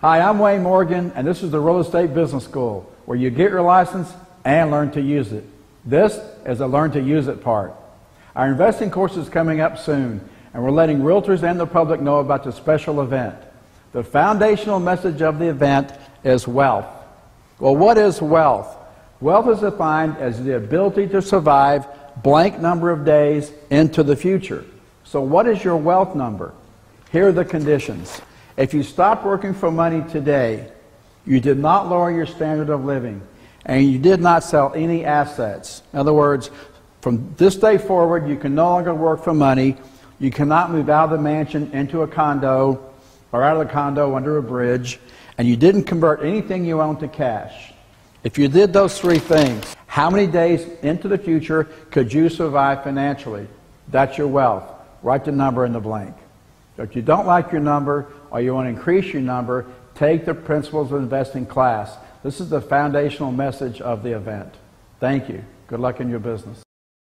Hi, I'm Wayne Morgan, and this is the Real Estate Business School, where you get your license and learn to use it. This is the Learn to Use It part. Our investing course is coming up soon, and we're letting realtors and the public know about the special event. The foundational message of the event is wealth. Well, what is wealth? Wealth is defined as the ability to survive blank number of days into the future. So what is your wealth number? Here are the conditions. If you stop working for money today, you did not lower your standard of living, and you did not sell any assets. In other words, from this day forward, you can no longer work for money. You cannot move out of the mansion into a condo or out of the condo under a bridge, and you didn't convert anything you own to cash. If you did those three things, how many days into the future could you survive financially? That's your wealth. Write the number in the blank. If you don't like your number or you want to increase your number, take the Principles of Investing class. This is the foundational message of the event. Thank you. Good luck in your business.